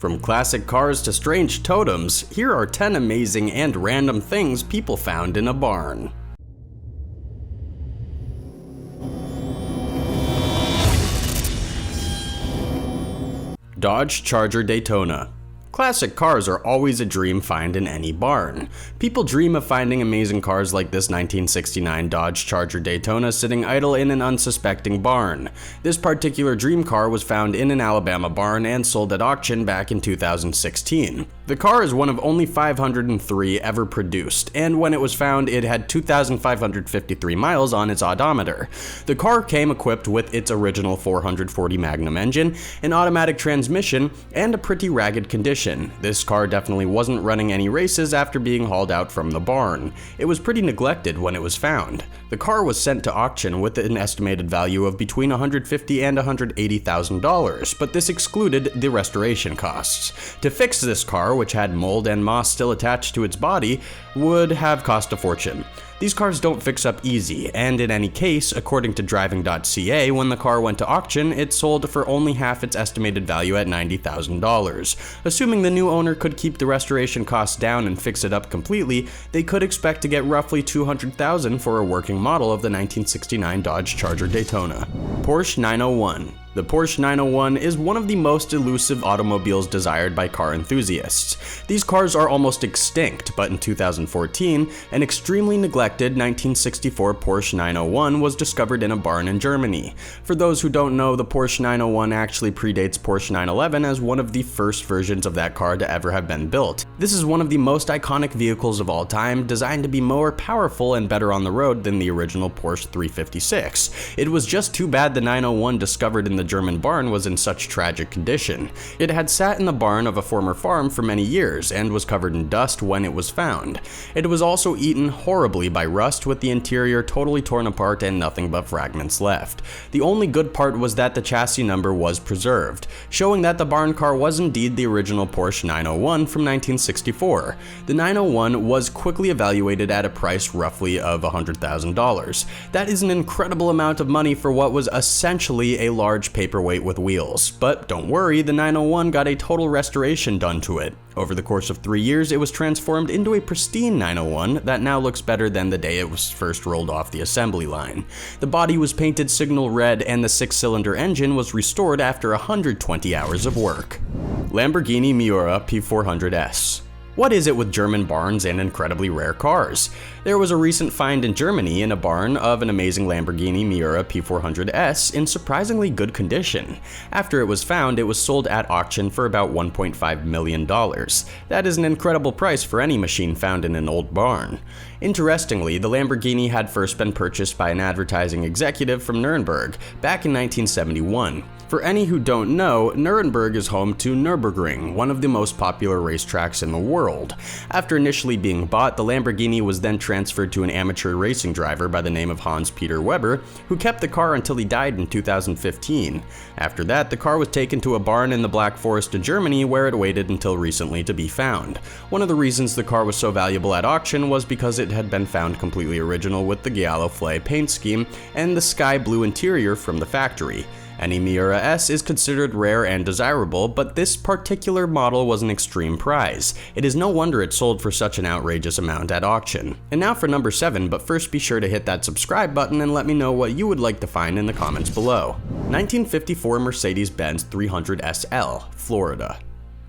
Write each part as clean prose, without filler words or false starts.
From classic cars to strange totems, here are 10 amazing and random things people found in a barn. Dodge Charger Daytona. Classic cars are always a dream find in any barn. People dream of finding amazing cars like this 1969 Dodge Charger Daytona sitting idle in an unsuspecting barn. This particular dream car was found in an Alabama barn and sold at auction back in 2016. The car is one of only 503 ever produced, and when it was found, it had 2,553 miles on its odometer. The car came equipped with its original 440 Magnum engine, an automatic transmission, and a pretty ragged condition. This car definitely wasn't running any races after being hauled out from the barn. It was pretty neglected when it was found. The car was sent to auction with an estimated value of between $150,000 and $180,000, but this excluded the restoration costs. To fix this car, which had mold and moss still attached to its body, would have cost a fortune. These cars don't fix up easy, and in any case, according to driving.ca, when the car went to auction, it sold for only half its estimated value at $90,000. Assuming the new owner could keep the restoration costs down and fix it up completely, they could expect to get roughly $200,000 for a working model of the 1969 Dodge Charger Daytona. Porsche 901. The Porsche 901 is one of the most elusive automobiles desired by car enthusiasts. These cars are almost extinct, but in 2014, an extremely neglected 1964 Porsche 901 was discovered in a barn in Germany. For those who don't know, the Porsche 901 actually predates Porsche 911 as one of the first versions of that car to ever have been built. This is one of the most iconic vehicles of all time, designed to be more powerful and better on the road than the original Porsche 356. It was just too bad the 901 discovered in the German barn was in such tragic condition. It had sat in the barn of a former farm for many years and was covered in dust when it was found. It was also eaten horribly by rust, with the interior totally torn apart and nothing but fragments left. The only good part was that the chassis number was preserved, showing that the barn car was indeed the original Porsche 901 from 1964. The 901 was quickly evaluated at a price roughly of $100,000. That is an incredible amount of money for what was essentially a large paperweight with wheels. But don't worry, the 901 got a total restoration done to it. Over the course of 3 years, it was transformed into a pristine 901 that now looks better than the day it was first rolled off the assembly line. The body was painted signal red and the 6-cylinder engine was restored after 120 hours of work. Lamborghini Miura P400S. What is it with German barns and incredibly rare cars? There was a recent find in Germany in a barn of an amazing Lamborghini Miura P400S in surprisingly good condition. After it was found, it was sold at auction for about $1.5 million. That is an incredible price for any machine found in an old barn. Interestingly, the Lamborghini had first been purchased by an advertising executive from Nuremberg back in 1971. For any who don't know, Nuremberg is home to Nürburgring, one of the most popular racetracks in the world. After initially being bought, the Lamborghini was then transferred to an amateur racing driver by the name of Hans-Peter Weber, who kept the car until he died in 2015. After that, the car was taken to a barn in the Black Forest in Germany, where it waited until recently to be found. One of the reasons the car was so valuable at auction was because it had been found completely original with the Giallo Flay paint scheme and the sky blue interior from the factory. Any Miura S is considered rare and desirable, but this particular model was an extreme prize. It is no wonder it sold for such an outrageous amount at auction. And now for number 7, but first be sure to hit that subscribe button and let me know what you would like to find in the comments below. 1954 Mercedes-Benz 300 SL, Florida.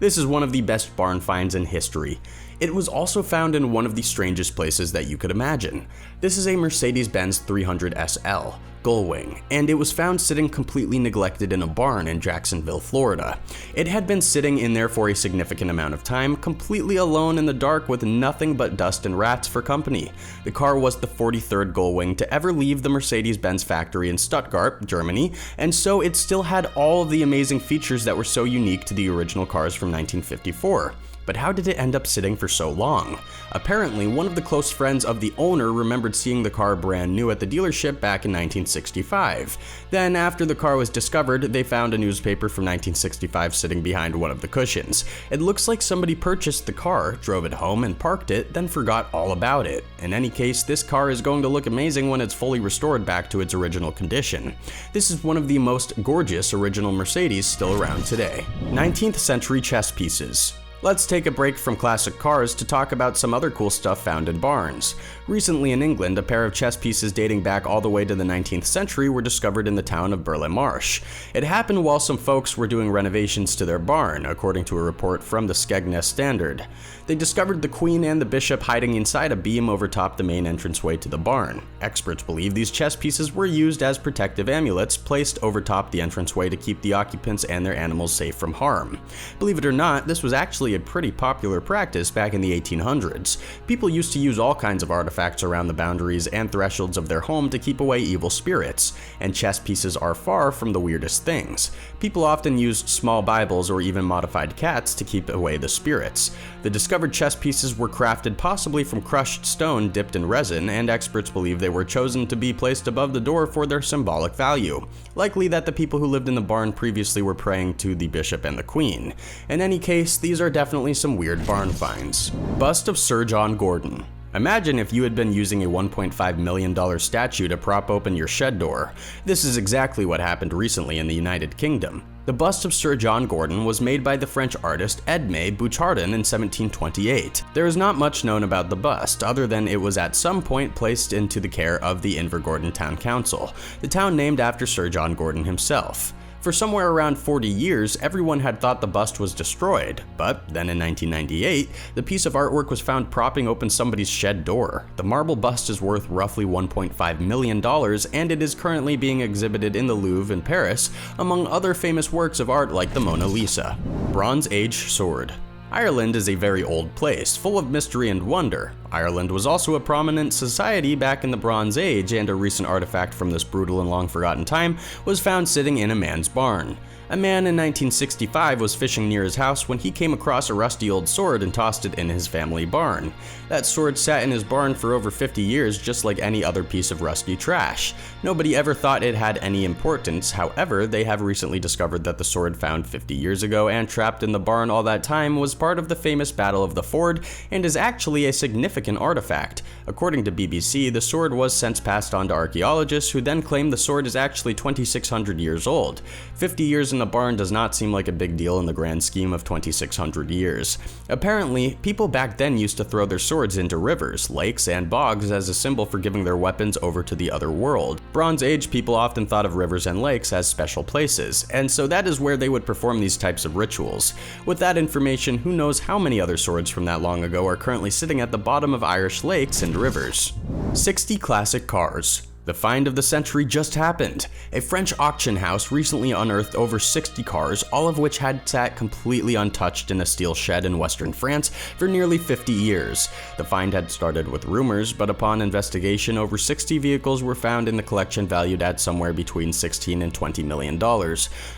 This is one of the best barn finds in history. It was also found in one of the strangest places that you could imagine. This is a Mercedes-Benz 300 SL, Gullwing, and it was found sitting completely neglected in a barn in Jacksonville, Florida. It had been sitting in there for a significant amount of time, completely alone in the dark with nothing but dust and rats for company. The car was the 43rd Gullwing to ever leave the Mercedes-Benz factory in Stuttgart, Germany, and so it still had all of the amazing features that were so unique to the original cars from 1954. But how did it end up sitting for for so long. Apparently, one of the close friends of the owner remembered seeing the car brand new at the dealership back in 1965. Then, after the car was discovered, they found a newspaper from 1965 sitting behind one of the cushions. It looks like somebody purchased the car, drove it home and parked it, then forgot all about it. In any case, this car is going to look amazing when it's fully restored back to its original condition. This is one of the most gorgeous original Mercedes still around today. 19th century chess pieces. Let's take a break from classic cars to talk about some other cool stuff found in barns. Recently in England, a pair of chess pieces dating back all the way to the 19th century were discovered in the town of Burle Marsh. It happened while some folks were doing renovations to their barn, according to a report from the Skegness Standard. They discovered the queen and the bishop hiding inside a beam overtop the main entranceway to the barn. Experts believe these chess pieces were used as protective amulets placed overtop the entranceway to keep the occupants and their animals safe from harm. Believe it or not, this was actually a pretty popular practice back in the 1800s. People used to use all kinds of artifacts around the boundaries and thresholds of their home to keep away evil spirits, and chess pieces are far from the weirdest things. People often used small Bibles or even modified cats to keep away the spirits. The discovered chess pieces were crafted possibly from crushed stone dipped in resin, and experts believe they were chosen to be placed above the door for their symbolic value. Likely that the people who lived in the barn previously were praying to the bishop and the queen. In any case, these are definitely some weird barn finds. Bust of Sir John Gordon. Imagine if you had been using a $1.5 million statue to prop open your shed door. This is exactly what happened recently in the United Kingdom. The bust of Sir John Gordon was made by the French artist Edmé Bouchardon in 1728. There is not much known about the bust, other than it was at some point placed into the care of the Invergordon Town Council, the town named after Sir John Gordon himself. For somewhere around 40 years, everyone had thought the bust was destroyed, but then in 1998, the piece of artwork was found propping open somebody's shed door. The marble bust is worth roughly $1.5 million, and it is currently being exhibited in the Louvre in Paris, among other famous works of art like the Mona Lisa. Bronze Age sword. Ireland is a very old place, full of mystery and wonder. Ireland was also a prominent society back in the Bronze Age, and a recent artifact from this brutal and long-forgotten time was found sitting in a man's barn. A man in 1965 was fishing near his house when he came across a rusty old sword and tossed it in his family barn. That sword sat in his barn for over 50 years, just like any other piece of rusty trash. Nobody ever thought it had any importance. However, they have recently discovered that the sword found 50 years ago and trapped in the barn all that time was part of the famous Battle of the Ford and is actually a significant artifact. According to BBC, the sword was since passed on to archaeologists, who then claim the sword is actually 2,600 years old. 50 years in the barn does not seem like a big deal in the grand scheme of 2,600 years. Apparently, people back then used to throw their swords into rivers, lakes, and bogs as a symbol for giving their weapons over to the other world. Bronze Age people often thought of rivers and lakes as special places, and so that is where they would perform these types of rituals. With that information, who knows how many other swords from that long ago are currently sitting at the bottom of Irish lakes and rivers. 60 classic cars. The find of the century just happened. A French auction house recently unearthed over 60 cars, all of which had sat completely untouched in a steel shed in western France for nearly 50 years. The find had started with rumors, but upon investigation, over 60 vehicles were found in the collection valued at somewhere between $16 and $20 million.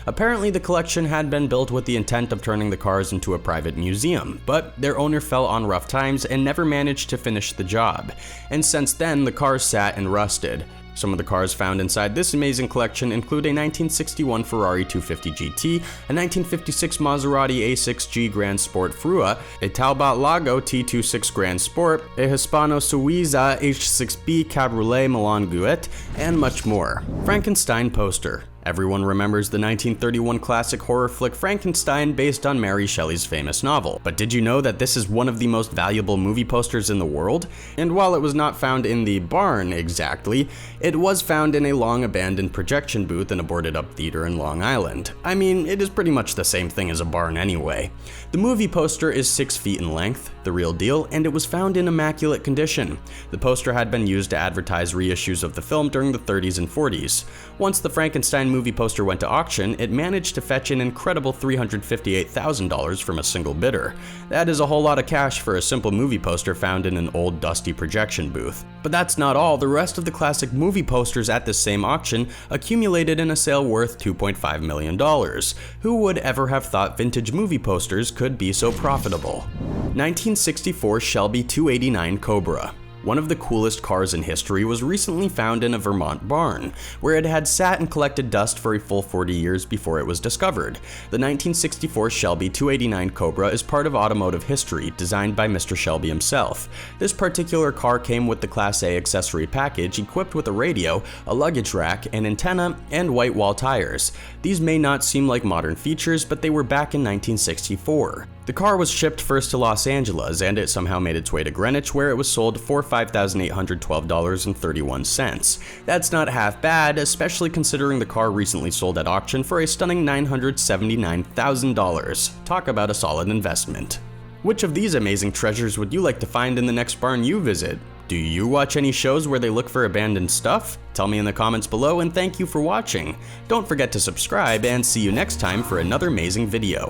Apparently, the collection had been built with the intent of turning the cars into a private museum, but their owner fell on rough times and never managed to finish the job. And since then, the cars sat and rusted. Some of the cars found inside this amazing collection include a 1961 Ferrari 250 GT, a 1956 Maserati A6G Grand Sport Frua, a Talbot Lago T26 Grand Sport, a Hispano-Suiza H6B Cabriolet Milan Gouette, and much more. Frankenstein Poster. Everyone remembers the 1931 classic horror flick Frankenstein based on Mary Shelley's famous novel. But did you know that this is one of the most valuable movie posters in the world? And while it was not found in the barn exactly, it was found in a long-abandoned projection booth in a boarded-up theater in Long Island. I mean, it is pretty much the same thing as a barn anyway. The movie poster is 6 feet in length, the real deal, and it was found in immaculate condition. The poster had been used to advertise reissues of the film during the 30s and 40s. Once the Frankenstein movie poster went to auction, it managed to fetch an incredible $358,000 from a single bidder. That is a whole lot of cash for a simple movie poster found in an old dusty projection booth. But that's not all. The rest of the classic movie posters at this same auction accumulated in a sale worth $2.5 million. Who would ever have thought vintage movie posters could be so profitable? 1964 Shelby 289 Cobra. One of the coolest cars in history was recently found in a Vermont barn, where it had sat and collected dust for a full 40 years before it was discovered. The 1964 Shelby 289 Cobra is part of automotive history, designed by Mr. Shelby himself. This particular car came with the Class A accessory package equipped with a radio, a luggage rack, an antenna, and white wall tires. These may not seem like modern features, but they were back in 1964. The car was shipped first to Los Angeles, and it somehow made its way to Greenwich, where it was sold for $5,812.31. That's not half bad, especially considering the car recently sold at auction for a stunning $979,000. Talk about a solid investment. Which of these amazing treasures would you like to find in the next barn you visit? Do you watch any shows where they look for abandoned stuff? Tell me in the comments below, and thank you for watching. Don't forget to subscribe, and see you next time for another amazing video.